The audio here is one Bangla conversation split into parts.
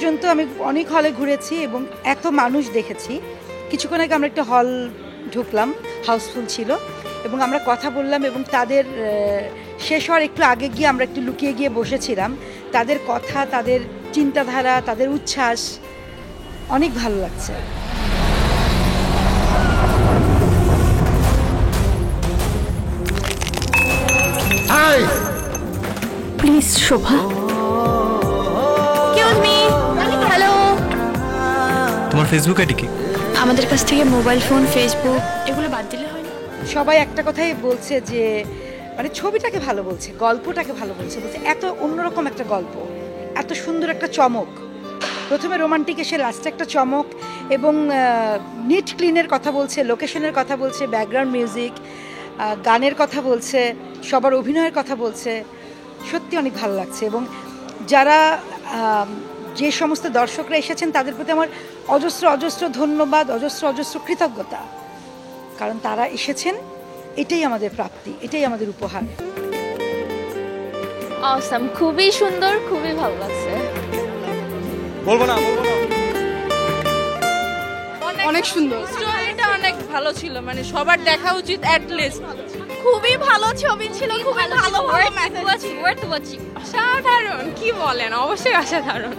পর্যন্ত আমি অনেক হলে ঘুরেছি এবং এত মানুষ দেখেছি। কিছুক্ষণ আগে আমরা একটা হল ঢুকলাম, হাউসফুল ছিল, এবং আমরা কথা বললাম এবং তাদের শেষ হওয়ার একটু আগে গিয়ে আমরা একটু লুকিয়ে গিয়ে বসেছিলাম। তাদের কথা, তাদের চিন্তাধারা, তাদের উচ্ছ্বাস অনেক ভালো লাগছে। Please Shobha. হ্যালো, তোমার ফেসবুক আইডি কি? আমাদের কাছ থেকে মোবাইল ফোন, ফেসবুক এগুলো বাদ দিলে হয় না? সবাই একটা কথাই বলছে যে মানে ছবিটাকে ভালো বলছে, গল্পটাকে ভালো বলছে, বলছে এত অন্যরকম একটা গল্প, এত সুন্দর একটা চমক। প্রথমে রোমান্টিক এসে লাস্টে একটা চমক, এবং নিট ক্লিনের কথা বলছে, লোকেশনের কথা বলছে, ব্যাকগ্রাউন্ড মিউজিক, গানের কথা বলছে, সবার অভিনয়ের কথা বলছে। সত্যি অনেক ভালো লাগছে। এবং যারা যে সমস্ত দর্শকরা এসেছেন তাদের প্রতি আমার অজস্র অজস্র ধন্যবাদ, অজস্র অজস্র কৃতজ্ঞতা। কারণ তারা এসেছেন, এটাই আমাদের প্রাপ্তি, এটাই আমাদের উপহার। অসাম, খুবই সুন্দর, খুবই ভালো লাগছে। বলবো না অনেক সুন্দর, স্টোরিটা অনেক ভালো ছিল, মানে সবার দেখা উচিত অ্যাট লিস্ট। খুবই ভালো ছবি ছিল, খুবই ভালো অসাধারণ। কি বলেন, অবশ্যই অসাধারণ।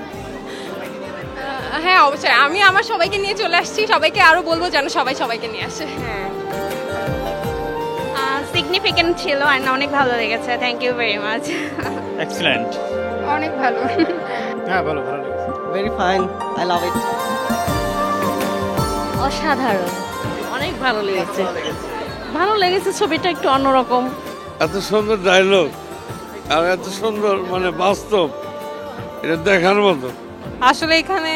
হ্যাঁ অবশ্যই, আমি আমার সবাইকে নিয়ে চলে আসছি, সবাইকে আরো বলবো যেন সবাই সবাইকে নিয়ে আসে। হ্যাঁ, সিগনিফিকেন্ট ছিল, আর অনেক ভালো লেগেছে। Thank you very much. Excellent. অনেক ভালো। হ্যাঁ, ভালো লেগেছে। Very fine, I love it. অসাধারণ, অনেক ভালো লেগেছে। ভালো লেগেছে, ছবিটা একটু অন্যরকম। এত সুন্দর ডায়লগ আর এত সুন্দর মানে বাস্তব, এটা দেখার মতো। আসলে এখানে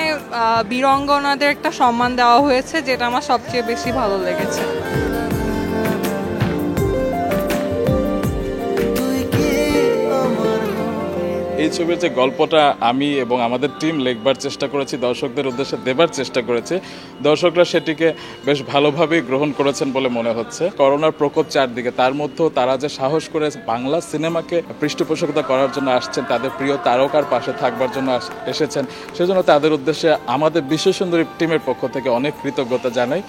বীরাঙ্গনাদের একটা সম্মান দেওয়া হয়েছে, যেটা আমার সবচেয়ে বেশি ভালো লেগেছে। এই ছবির যে গল্পটা আমি এবং আমাদের টিম লিখবার চেষ্টা করেছি, দর্শকদের উদ্দেশ্যে দেবার চেষ্টা করেছি, দর্শকরা সেটিকে বেশ ভালোভাবেই গ্রহণ করেছেন বলে মনে হচ্ছে। করোনার প্রকোপ চারদিকে, তার মধ্যেও তারা যে সাহস করে বাংলা সিনেমাকে পৃষ্ঠপোষকতা করার জন্য আসছেন, তাদের প্রিয় তারকার পাশে থাকবার জন্য এসেছেন, সেজন্য তাদের উদ্দেশ্যে আমাদের বিশ্ব সুন্দরী টিমের পক্ষ থেকে অনেক কৃতজ্ঞতা জানাই।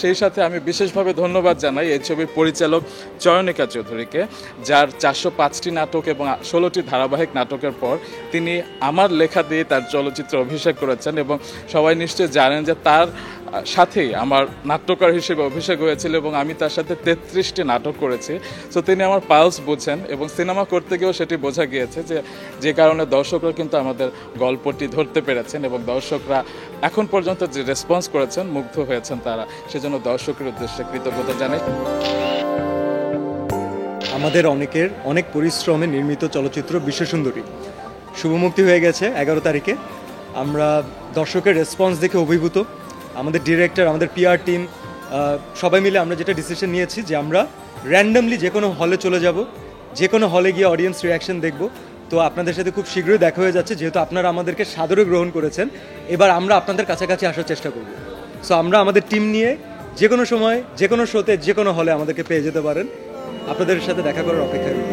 সেই সাথে আমি বিশেষভাবে ধন্যবাদ জানাই এই ছবির পরিচালক চয়নিকা চৌধুরীকে, যার 405টি নাটক এবং 16টি ধারাবাহিক নাটকের পর তিনি আমার লেখা দিয়ে তার চলচ্চিত্রে অভিষেক করেছেন। এবং সবাই নিশ্চয়ই জানেন যে তার সাথেই আমার নাট্যকার হিসেবে অভিষেক হয়েছিল, এবং আমি তার সাথে 33টি নাটক করেছি। সো তিনি আমার পালস বুঝেন, এবং সিনেমা করতে গিয়েও সেটি বোঝা গিয়েছে যে কারণে দর্শকরা কিন্তু আমাদের গল্পটি ধরতে পেরেছেন, এবং দর্শকরা এখন পর্যন্ত যে রেসপন্স করেছেন, মুগ্ধ হয়েছেন তারা, সেজন্য দর্শকের উদ্দেশ্যে কৃতজ্ঞতা জানাই। আমাদের অনেক পরিশ্রমে নির্মিত চলচ্চিত্র বিশ্বসুন্দরী শুভমুক্তি হয়ে গেছে 11 তারিখে। আমরা দর্শকের রেসপন্স দেখে অভিভূত। আমাদের ডিরেক্টর, আমাদের পিআর টিম সবাই মিলে আমরা যেটা ডিসিশন নিয়েছি যে আমরা র্যান্ডমলি যে কোনো হলে চলে যাব, যে কোনো হলে গিয়ে অডিয়েন্স রিয়াকশন দেখব। তো আপনাদের সাথে খুব শীঘ্রই দেখা হয়ে যাচ্ছে, যেহেতু আপনারা আমাদেরকে সাদরে গ্রহণ করেছেন। এবার আমরা আপনাদের কাছাকাছি আসার চেষ্টা করব। সো আমরা আমাদের টিম নিয়ে যে কোনো সময়, যে কোনো শোতে, যে কোনো হলে আমাদেরকে পেয়ে যেতে পারেন। আপনাদের সাথে দেখা করার অপেক্ষায় রইল।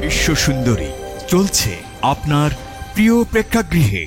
বিশ্ব সুন্দরী চলছে আপনার প্রিয় প্রেক্ষাগৃহে।